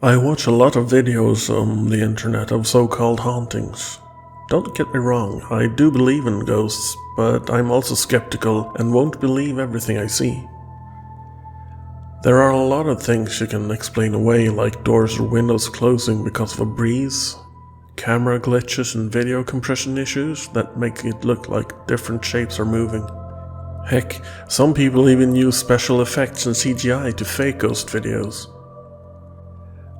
I watch a lot of videos on the internet of so-called hauntings. Don't get me wrong, I do believe in ghosts, but I'm also skeptical and won't believe everything I see. There are a lot of things you can explain away, like doors or windows closing because of a breeze, camera glitches and video compression issues that make it look like different shapes are moving. Heck, some people even use special effects and CGI to fake ghost videos.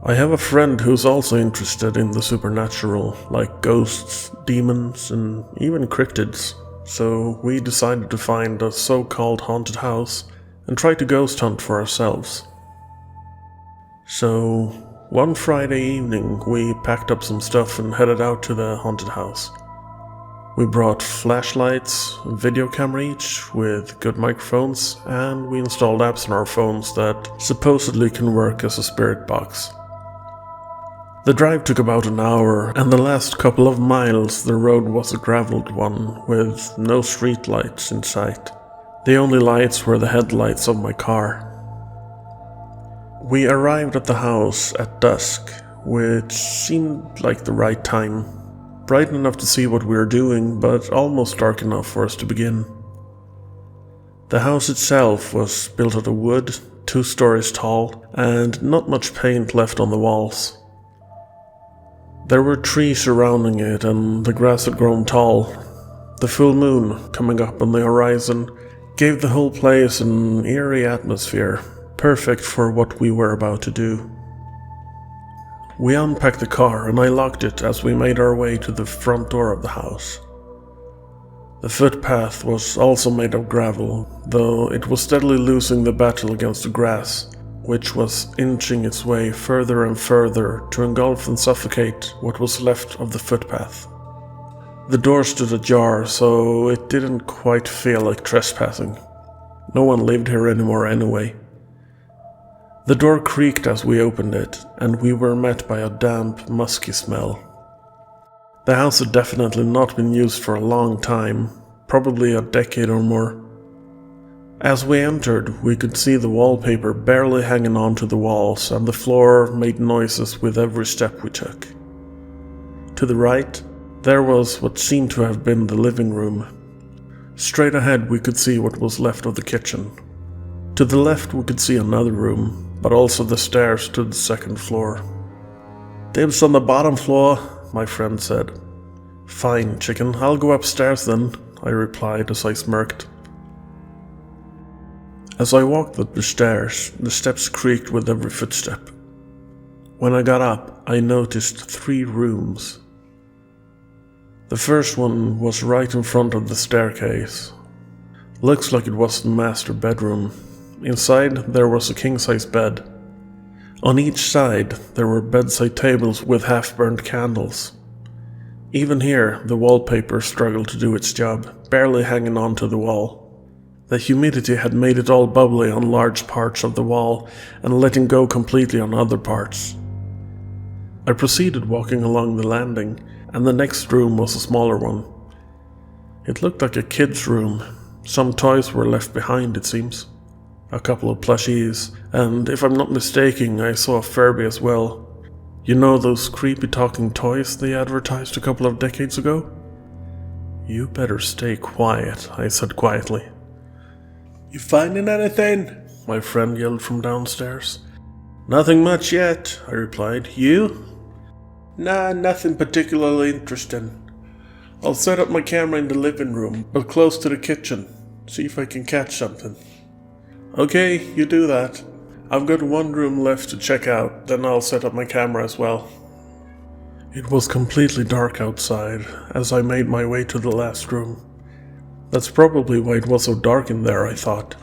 I have a friend who's also interested in the supernatural, like ghosts, demons, and even cryptids, so we decided to find a so-called haunted house and try to ghost hunt for ourselves. So, one Friday evening we packed up some stuff and headed out to the haunted house. We brought flashlights, a video camera each, with good microphones, and we installed apps on our phones that supposedly can work as a spirit box. The drive took about an hour, and the last couple of miles the road was a gravelled one, with no street lights in sight. The only lights were the headlights of my car. We arrived at the house at dusk, which seemed like the right time. Bright enough to see what we were doing, but almost dark enough for us to begin. The house itself was built out of wood, 2 stories tall, and not much paint left on the walls. There were trees surrounding it, and the grass had grown tall. The full moon, coming up on the horizon, gave the whole place an eerie atmosphere, perfect for what we were about to do. We unpacked the car, and I locked it as we made our way to the front door of the house. The footpath was also made of gravel, though it was steadily losing the battle against the grass, which was inching its way further and further to engulf and suffocate what was left of the footpath. The door stood ajar, so it didn't quite feel like trespassing. No one lived here anymore anyway. The door creaked as we opened it, and we were met by a damp, musky smell. The house had definitely not been used for a long time, probably a decade or more. As we entered, we could see the wallpaper barely hanging onto the walls, and the floor made noises with every step we took. To the right, there was what seemed to have been the living room. Straight ahead we could see what was left of the kitchen. To the left we could see another room, but also the stairs to the second floor. "Dibs on the bottom floor," my friend said. "Fine, chicken, I'll go upstairs then," I replied as I smirked. As I walked up the stairs, the steps creaked with every footstep. When I got up, I noticed 3 rooms. The first one was right in front of the staircase. Looks like it was the master bedroom. Inside, there was a king-size bed. On each side, there were bedside tables with half-burned candles. Even here, the wallpaper struggled to do its job, barely hanging onto the wall. The humidity had made it all bubbly on large parts of the wall and letting go completely on other parts. I proceeded walking along the landing, and the next room was a smaller one. It looked like a kid's room. Some toys were left behind, it seems. A couple of plushies, and if I'm not mistaken, I saw a Furby as well. You know those creepy talking toys they advertised a couple of decades ago? "You better stay quiet," I said quietly. "You finding anything?" my friend yelled from downstairs. "Nothing much yet," I replied. "You?" "Nah, nothing particularly interesting. I'll set up my camera in the living room, but close to the kitchen. See if I can catch something." "Okay, you do that. I've got 1 room left to check out, then I'll set up my camera as well." It was completely dark outside as I made my way to the last room. That's probably why it was so dark in there, I thought.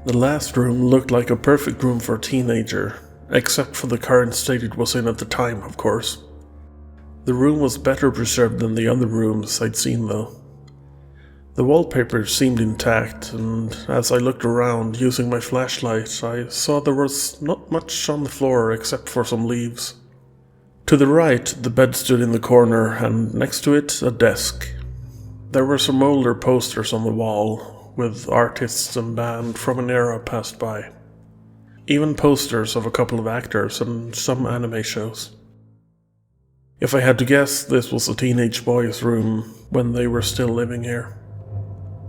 The last room looked like a perfect room for a teenager, except for the current state it was in at the time, of course. The room was better preserved than the other rooms I'd seen though. The wallpaper seemed intact, and as I looked around using my flashlight, I saw there was not much on the floor except for some leaves. To the right, the bed stood in the corner, and next to it, a desk. There were some older posters on the wall, with artists and band from an era passed by. even posters of a couple of actors and some anime shows. If I had to guess, this was a teenage boy's room when they were still living here.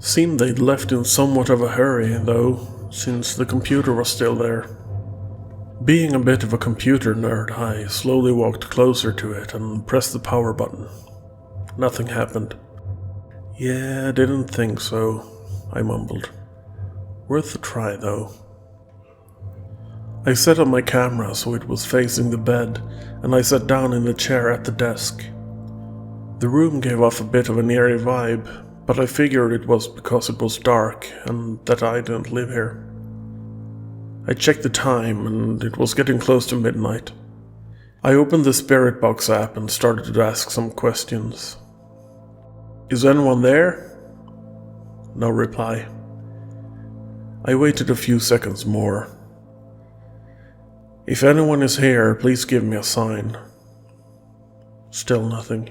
Seemed they'd left in somewhat of a hurry, though, since the computer was still there. Being a bit of a computer nerd, I slowly walked closer to it and pressed the power button. Nothing happened. "Yeah, didn't think so," I mumbled. "Worth a try, though." I set up my camera so it was facing the bed, and I sat down in the chair at the desk. The room gave off a bit of an eerie vibe, but I figured it was because it was dark and that I didn't live here. I checked the time, and it was getting close to midnight. I opened the Spirit Box app and started to ask some questions. "Is anyone there?" No reply. I waited a few seconds more. "If anyone is here, please give me a sign." Still nothing.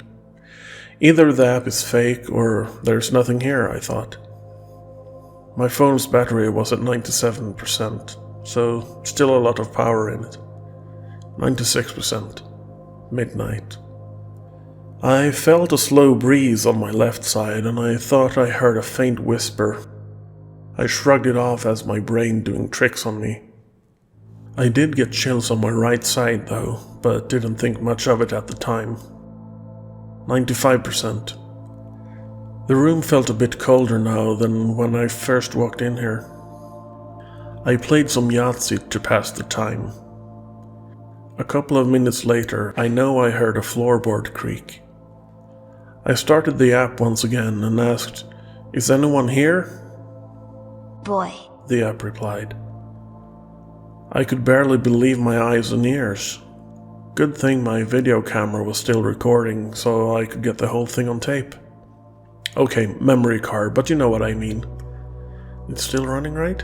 Either the app is fake or there's nothing here, I thought. My phone's battery was at 97%, so still a lot of power in it. 96%. Midnight. I felt a slow breeze on my left side, and I thought I heard a faint whisper. I shrugged it off as my brain doing tricks on me. I did get chills on my right side though, but didn't think much of it at the time. 95%. The room felt a bit colder now than when I first walked in here. I played some Yahtzee to pass the time. A couple of minutes later, I know I heard a floorboard creak. I started the app once again and asked, "Is anyone here?" "Boy," the app replied. I could barely believe my eyes and ears. Good thing my video camera was still recording, so I could get the whole thing on tape. Okay, memory card, but you know what I mean. It's still running, right?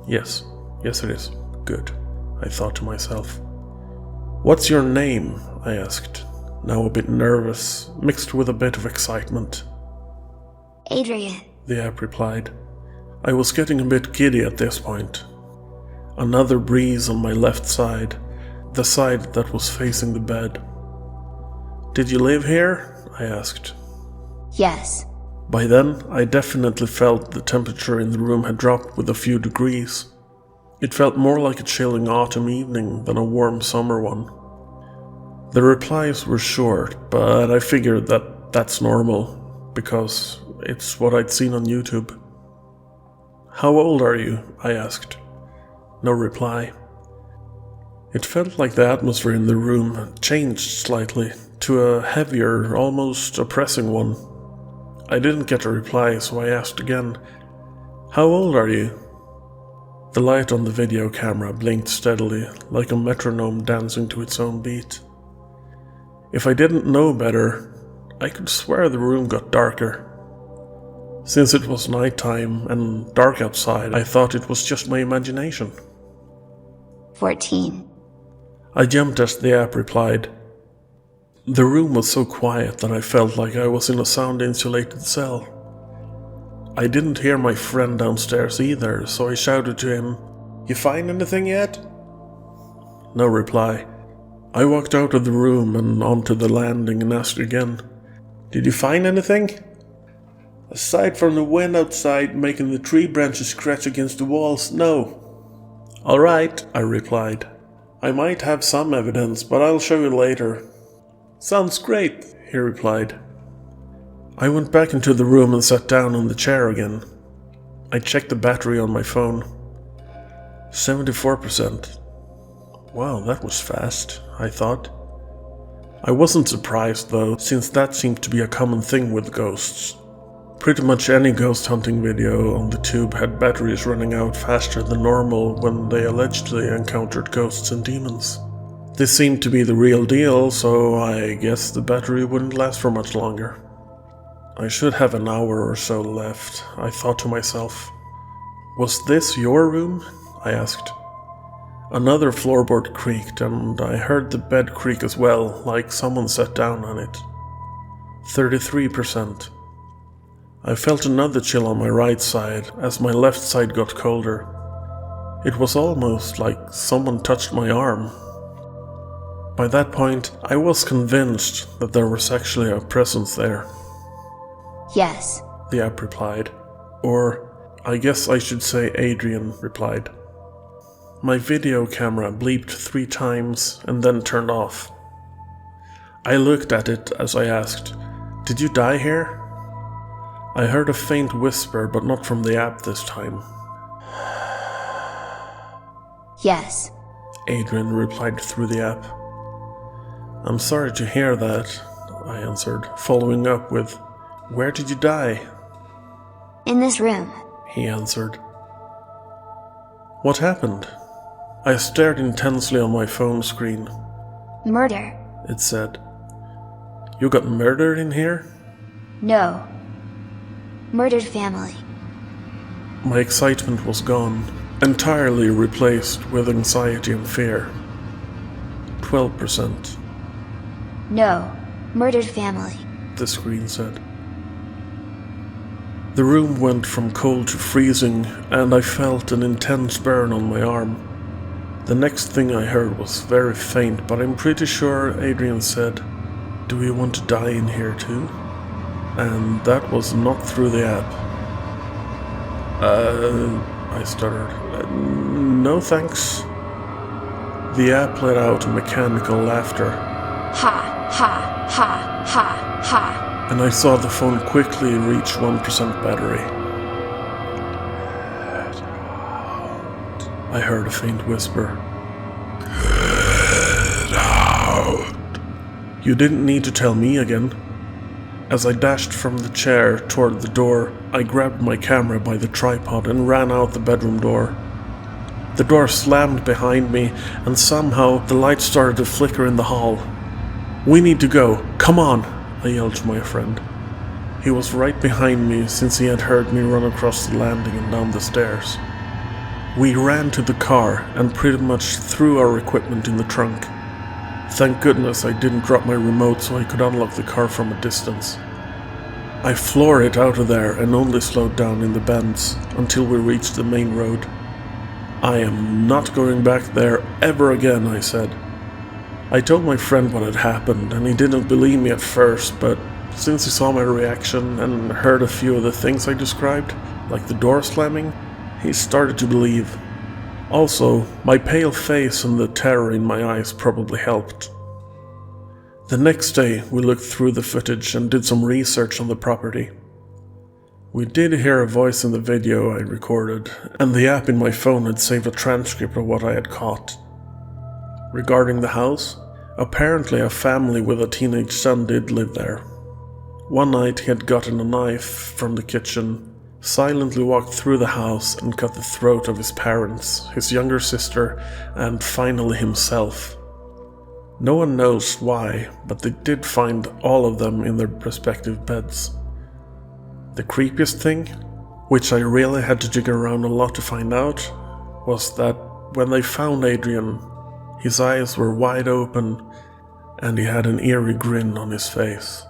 Yes it is. Good, I thought to myself. "What's your name?" I asked, now a bit nervous, mixed with a bit of excitement. "Adrian," the app replied. I was getting a bit giddy at this point. Another breeze on my left side, the side that was facing the bed. "Did you live here?" I asked. "Yes." By then, I definitely felt the temperature in the room had dropped with a few degrees. It felt more like a chilling autumn evening than a warm summer one. The replies were short, but I figured that that's normal, because it's what I'd seen on YouTube. "How old are you?" I asked. No reply. It felt like the atmosphere in the room had changed slightly, to a heavier, almost oppressing one. I didn't get a reply, so I asked again, "How old are you?" The light on the video camera blinked steadily, like a metronome dancing to its own beat. If I didn't know better, I could swear the room got darker. Since it was nighttime and dark outside, I thought it was just my imagination. 14. I jumped as the app replied. The room was so quiet that I felt like I was in a sound-insulated cell. I didn't hear my friend downstairs either, so I shouted to him, "You find anything yet?" No reply. I walked out of the room and onto the landing and asked again, "Did you find anything?" "Aside from the wind outside making the tree branches scratch against the walls, no." "All right," I replied. "I might have some evidence, but I'll show you later." "Sounds great," he replied. I went back into the room and sat down on the chair again. I checked the battery on my phone. 74%. Wow, that was fast, I thought. I wasn't surprised though, since that seemed to be a common thing with ghosts. Pretty much any ghost hunting video on the tube had batteries running out faster than normal when they allegedly encountered ghosts and demons. This seemed to be the real deal, so I guess the battery wouldn't last for much longer. I should have an hour or so left, I thought to myself. "Was this your room?" I asked. Another floorboard creaked, and I heard the bed creak as well, like someone sat down on it. 33%. I felt another chill on my right side, as my left side got colder. It was almost like someone touched my arm. By that point, I was convinced that there was actually a presence there. Yes. The app replied. Or, I guess I should say Adrian replied. My video camera bleeped 3 times and then turned off. I looked at it as I asked, "Did you die here?" I heard a faint whisper, but not from the app this time. Yes. Adrian replied through the app. "I'm sorry to hear that," I answered, following up with, "Where did you die?" In this room. He answered. "What happened?" I stared intensely on my phone screen. Murder. It said. "You got murdered in here?" No. Murdered family. My excitement was gone, entirely replaced with anxiety and fear. 12%, No. Murdered family. the screen said. The room went from cold to freezing, and I felt an intense burn on my arm. The next thing I heard was very faint, but I'm pretty sure Adrian said, "Do we want to die in here too?" And that was not through the app. I stuttered. "No thanks." The app let out mechanical laughter, Ha, ha, ha, ha, ha. and I saw the phone quickly reach 1% battery. I heard a faint whisper. "Get out." You didn't need to tell me again. As I dashed from the chair toward the door, I grabbed my camera by the tripod and ran out the bedroom door. The door slammed behind me, and somehow the light started to flicker in the hall. "We need to go, come on," I yelled to my friend. He was right behind me since he had heard me run across the landing and down the stairs. We ran to the car and pretty much threw our equipment in the trunk. Thank goodness I didn't drop my remote so I could unlock the car from a distance. I floored it out of there and only slowed down in the bends until we reached the main road. "I am not going back there ever again," I said. I told my friend what had happened, and he didn't believe me at first, but since he saw my reaction and heard a few of the things I described, like the door slamming, he started to believe. Also, my pale face and the terror in my eyes probably helped. The next day, we looked through the footage and did some research on the property. We did hear a voice in the video I recorded, and the app in my phone had saved a transcript of what I had caught. Regarding the house, apparently a family with a teenage son did live there. One night he had gotten a knife from the kitchen, silently walked through the house and cut the throat of his parents, his younger sister, and finally himself. No one knows why, but they did find all of them in their respective beds. The creepiest thing, which I really had to dig around a lot to find out, was that when they found Adrian, his eyes were wide open and he had an eerie grin on his face.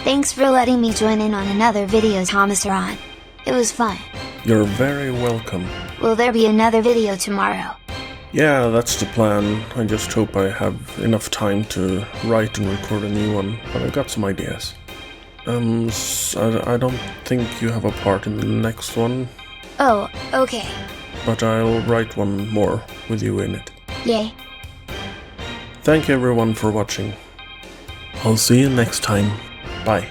Thanks for letting me join in on another video, Thomaseron. It was fun. You're very welcome. Will there be another video tomorrow? Yeah, that's the plan. I just hope I have enough time to write and record a new one, but I've got some ideas. I don't think you have a part in the next one, Oh, okay. but I'll write one more with you in it. Yay. Thank you everyone for watching. I'll see you next time. Bye.